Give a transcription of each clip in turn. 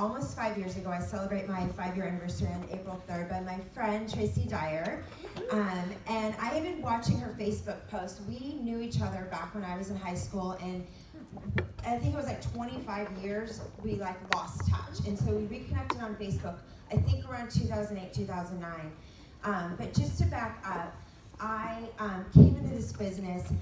almost 5 years ago. I celebrate my 5-year anniversary on April 3rd by my friend Tracy Dyer. And I had been watching her Facebook post. We knew each other back when I was in high school, and I think it was like 25 years we like lost touch. And so we reconnected on Facebook, I think around 2008, 2009. But just to back up, I came into this business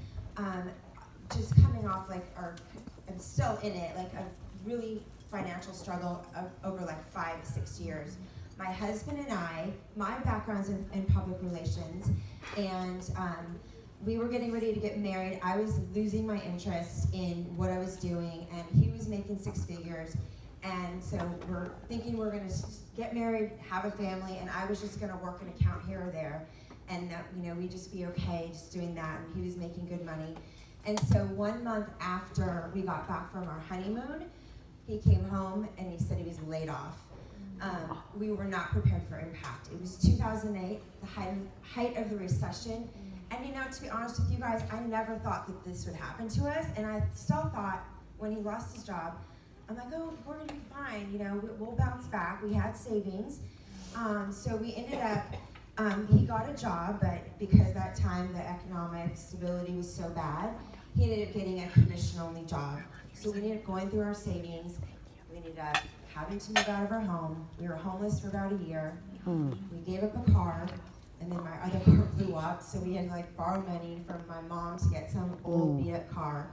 just coming off I'm still in it, like a really financial struggle over like 5-6 years. My husband and I, my background's in public relations, and we were getting ready to get married. I was losing my interest in what I was doing, and he was making 6 figures. And so we're thinking we're gonna get married, have a family, and I was just gonna work an account here or there, and that, we'd just be okay just doing that, and he was making good money. And so 1 month after we got back from our honeymoon, he came home and he said he was laid off. We were not prepared for impact. It was 2008, the height of the recession. And to be honest with you guys, I never thought that this would happen to us. And I still thought when he lost his job, I'm like, oh, we're gonna be fine. We'll bounce back. We had savings. So we ended up, he got a job, but because that time the economic stability was so bad, he ended up getting a commission-only job. So we ended up going through our savings. We ended up having to move out of our home. We were homeless for about a year. We gave up a car, and then my other car blew up, so we had to borrow money from my mom to get some old beat-up car.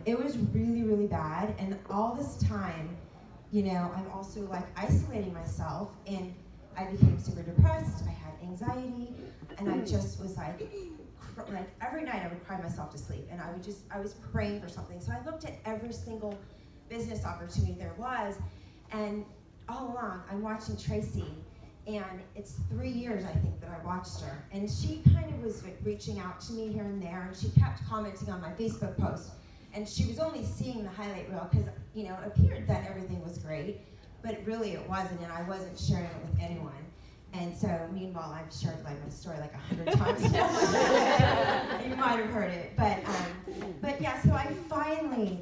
It was really, really bad, and all this time, I'm also isolating myself, and I became super depressed. I had anxiety, and I just was every night I would cry myself to sleep, and I was praying for something. So I looked at every single business opportunity there was, and all along I'm watching Tracy, and it's 3 years I think that I watched her, and she kind of was reaching out to me here and there, and she kept commenting on my Facebook post, and she was only seeing the highlight reel because it appeared that everything was great, but really it wasn't, and I wasn't sharing it with anyone. And so, meanwhile, I've shared my story 100 times. You might have heard it, but yeah. So I finally,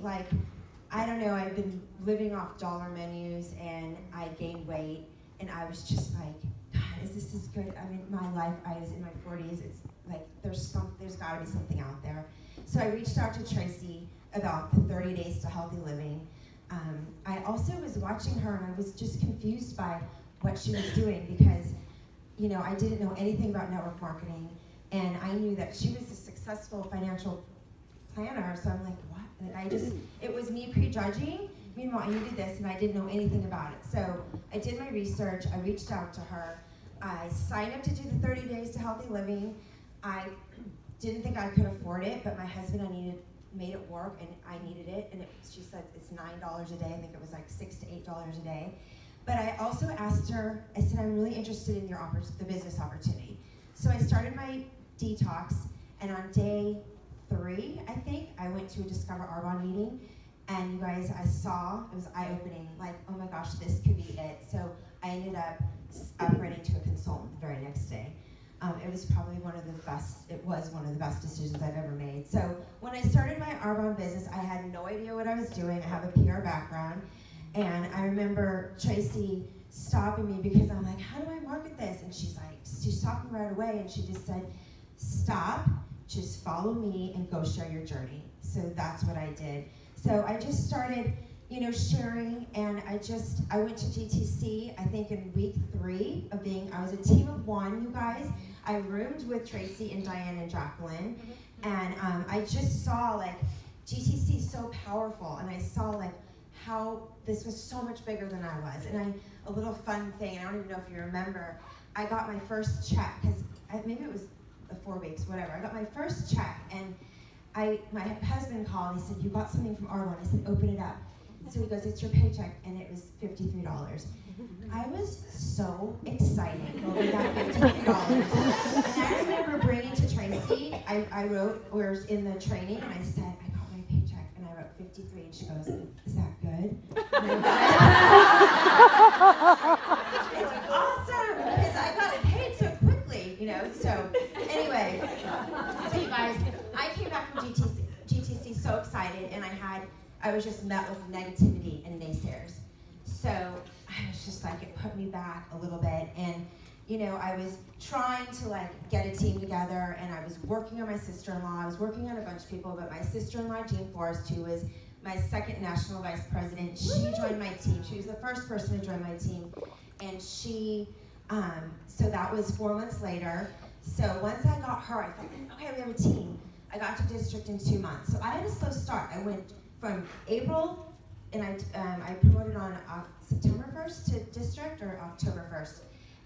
I don't know. I've been living off dollar menus, and I gained weight, and I was just like, God, this is good? I mean, my life. I was in my 40s. It's there's got to be something out there. So I reached out to Tracy about the 30 days to healthy living. I also was watching her, and I was just confused by what she was doing because, I didn't know anything about network marketing, and I knew that she was a successful financial planner, so I'm like, what? And it was me prejudging. Meanwhile, I needed this, and I didn't know anything about it. So I did my research, I reached out to her, I signed up to do the 30 days to healthy living. I didn't think I could afford it, but my husband, made it work, and I needed it, and she said it's $9 a day. I think it was $6 to $8 a day. But I also asked her, I said, I'm really interested in the business opportunity. So I started my detox, and on day 3, I think, I went to a Discover Arbonne meeting, and you guys, it was eye-opening, oh my gosh, this could be it. So I ended up upgrading to a consultant the very next day. It was probably one of the best decisions I've ever made. So when I started my Arbonne business, I had no idea what I was doing. I have a PR background. And I remember Tracy stopping me because I'm like, how do I market this? And she stopped me right away, and she just said, stop, just follow me and go share your journey. So that's what I did. So I just started, sharing, and I went to GTC, I think in week 3 of I was a team of 1, you guys. I roomed with Tracy and Diane and Jacqueline, and I just saw GTC is so powerful, and I saw how this was so much bigger than I was. And a little fun thing, I don't even know if you remember, I got my first check, because maybe it was 4 weeks, whatever. I got my first check, and my husband called, he said, you got something from Arbonne. I said, open it up. So he goes, it's your paycheck, and it was $53. I was so excited over that $53. And I remember bringing to Tracy, I wrote, we were in the training, and I said, I got my paycheck, and I wrote 53, and she goes, is that good? It's awesome, because I got it paid so quickly, so anyway, so you guys, I came back from GTC so excited, and I was just met with negativity and naysayers. So I was just like, it put me back a little bit. And, you know, I was trying to like get a team together, and I was working on my sister-in-law. I was working on a bunch of people, but my sister-in-law, Jean Forrest, who was my second national vice president, she joined my team. She was the first person to join my team. And she, so that was 4 months later. So once I got her, I thought, okay, we have a team. I got to district in 2 months. So I had a slow start. I went from April, and I promoted on September 1st to district, or October 1st.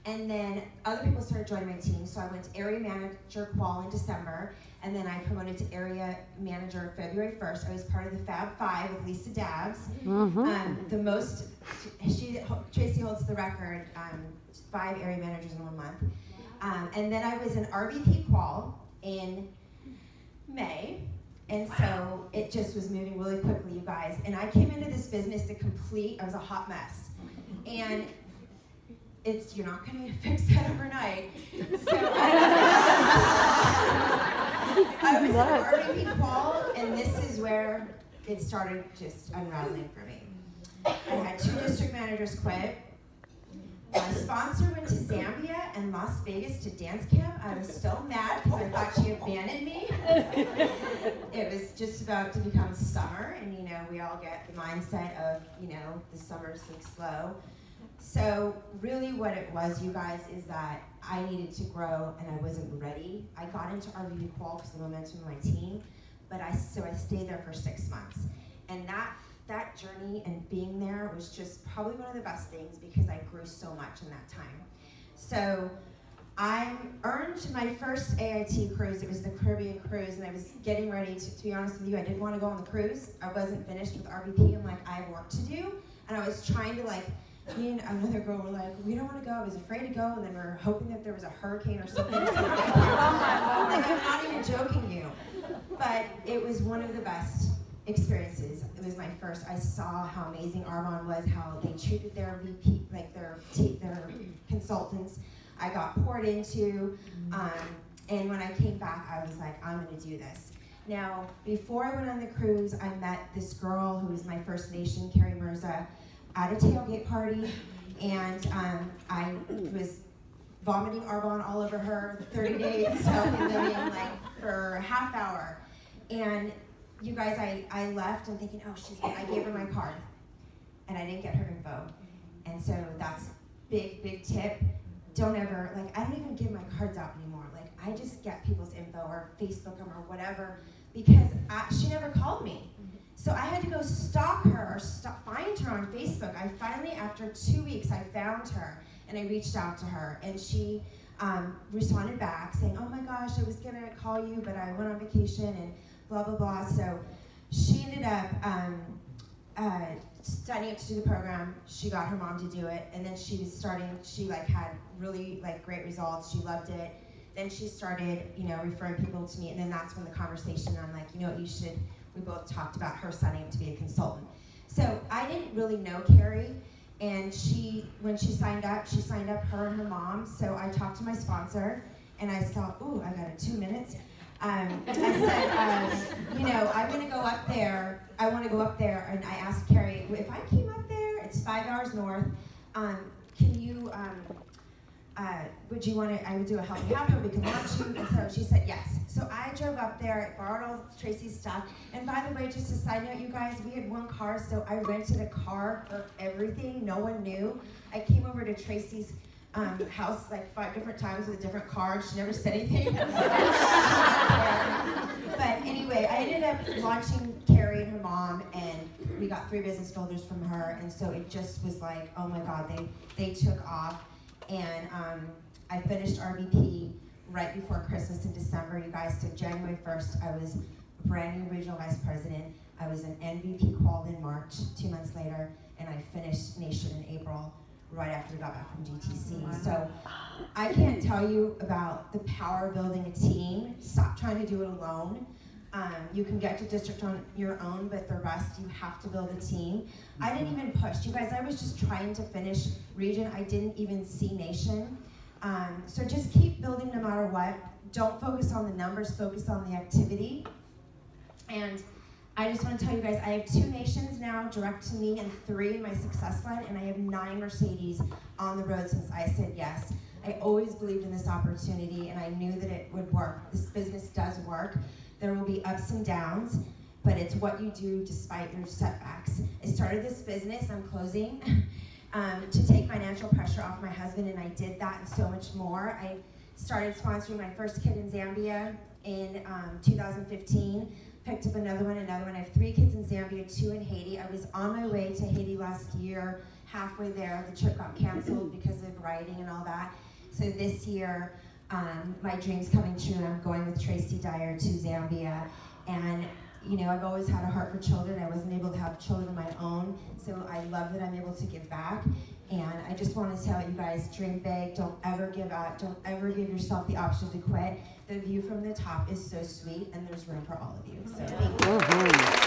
And then other people started joining my team. So I went to area manager qual in December, and then I promoted to area manager February 1st. I was part of the Fab Five with Lisa Dabbs. The most, Tracy holds the record, 5 area managers in 1 month. And then I was an RVP qual in May. And so it just was moving really quickly, you guys. And I came into this business I was a hot mess. And you're not going to fix that overnight. So I was an RVP qual, and this is where it started just unraveling for me. I had 2 district managers quit. My sponsor went to Zambia and Las Vegas to dance camp. I was so mad because I thought she abandoned me. It was just about to become summer, and you know, we all get the mindset of, you know, the summer's like slow. So really what it was, you guys, is that I needed to grow and I wasn't ready. I got into RVP qual because of the momentum of my team, but I stayed there for 6 months. And that journey and being there was just probably one of the best things because I grew so much in that time. So I earned my first AIT cruise. It was the Caribbean cruise, and I was getting ready to be honest with you, I didn't want to go on the cruise. I wasn't finished with RVP. I'm like, I have work to do. And I was trying to me and another girl were like, we don't want to go. I was afraid to go, and then we were hoping that there was a hurricane or something. Like, I'm not even joking you. But it was one of the best experiences. It was my first. I saw how amazing Arbonne was, how they treated their VP, like their consultants. I got poured into, and when I came back, I was like, I'm going to do this. Now, before I went on the cruise, I met this girl who was my First Nation, Carrie Mirza, at a tailgate party, and I was vomiting Arbonne all over her, 30 days, healthy living, like for a half hour. And you guys, I left and thinking, oh, I gave her my card, and I didn't get her info. And so that's big tip. Don't ever, I don't even give my cards out anymore. I just get people's info or Facebook them or whatever, because she never called me. So I had to go stalk her or find her on Facebook. I finally, after 2 weeks, I found her and I reached out to her, and she responded back saying, oh my gosh, I was gonna call you, but I went on vacation and blah, blah, blah. So she ended up signing up to do the program. She got her mom to do it, and then she had really great results. She loved it. Then she started, referring people to me, and then that's when the conversation, I'm like, you know what, we both talked about her signing up to be a consultant. So I didn't really know Carrie, and when she signed up, her and her mom. So I talked to my sponsor, and I saw, I got 2 minutes. I said, I'm gonna go up there. I wanna go up there, and I asked Carrie, if I came up there, it's 5 hours north, can you, would you want to, I would do a healthy habit, we can launch you. And so she said yes. So I drove up there, borrowed all Tracy's stuff. And by the way, just a side note, you guys, we had 1 car, so I rented a car for everything. No one knew. I came over to Tracy's house 5 different times with a different car. She never said anything. But anyway, I ended up launching Carrie and her mom, and we got 3 business builders from her. And so it just was like, oh my God, they took off. And I finished RVP right before Christmas in December, you guys. So January 1st, I was brand new regional vice president. I was an NVP qual in March, 2 months later, and I finished Nation in April, right after we got back from GTC. Wow. So I can't tell you about the power of building a team. Stop trying to do it alone. You can get to district on your own, but the rest, you have to build a team. I didn't even push. You guys, I was just trying to finish region. I didn't even see nation. So just keep building no matter what. Don't focus on the numbers, focus on the activity. And I just want to tell you guys, I have 2 nations now direct to me and 3 in my success line, and I have 9 Mercedes on the road since I said yes. I always believed in this opportunity, and I knew that it would work. This business does work. There will be ups and downs, but it's what you do despite your setbacks. I started this business, I'm closing, to take financial pressure off my husband, and I did that and so much more. I started sponsoring my first kid in Zambia in 2015, picked up another one. I have 3 kids in Zambia, 2 in Haiti. I was on my way to Haiti last year, halfway there. The trip got canceled because of rioting and all that. So this year, my dream's coming true, and I'm going with Tracy Dyer to Zambia. And you know, I've always had a heart for children. I wasn't able to have children of my own, so I love that I'm able to give back. And I just want to tell you guys, dream big, don't ever give up, don't ever give yourself the option to quit. The view from the top is so sweet, and there's room for all of you. So thank you.